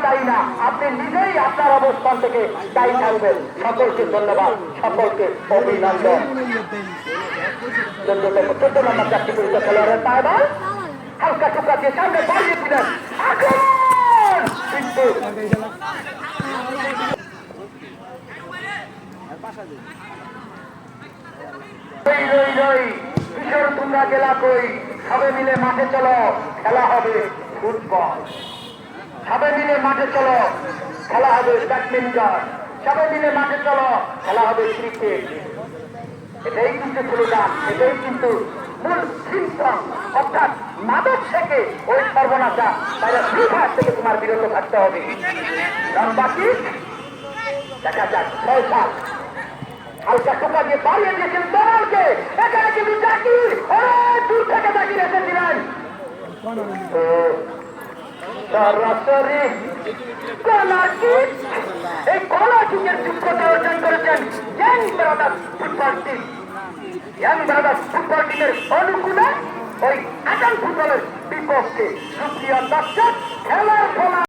দায়ী না, আপনি নিজেই আপনার অবস্থান থেকে দায়ী থাকবেন। সকলকে ধন্যবাদ, সকলকে অভিনন্দন। 14 নম্বর চারটি পরিচয় খেলোয়াড়ের পায়বার হালকা টুকা দিয়ে সামনে বাড়িয়ে দিলেন। কিন্তু কিশোর তোমরা গেলা কই, সবে মিলে মাঠে চলো, খেলা হবে ফুটবল। সবে মিলে মাঠে চলো, খেলা হবে ব্যাডমিন্টন। সবে মিলে মাঠে চলো, খেলা হবে ক্রিকেট। এটাই কিন্তু স্লোগান, এটাই কিন্তু মূল সিম্পটম। অর্থাৎ মাদক থেকে ওই সর্বনাশা, তাহলে ফ্রি ফায়ার থেকে তোমার বিরত থাকতে হবে। বাকি দেখা যাক 6 সাল হালকা টোকা দিয়ে বাড়িয়ে দিয়েছেন দলকে। এখানে কিন্তু জাকির অনেক দূর থেকে জাকির এসেছিলেন। সরাসরি এই কলা যুগের যোগ্যতা অর্জন করেছেন young brothers football team. Young brothers football টিমের অনুকূলে ওই আটাল ফুটবলের বিপক্ষে। সুপ্রিয় দর্শক, খেলার ফলা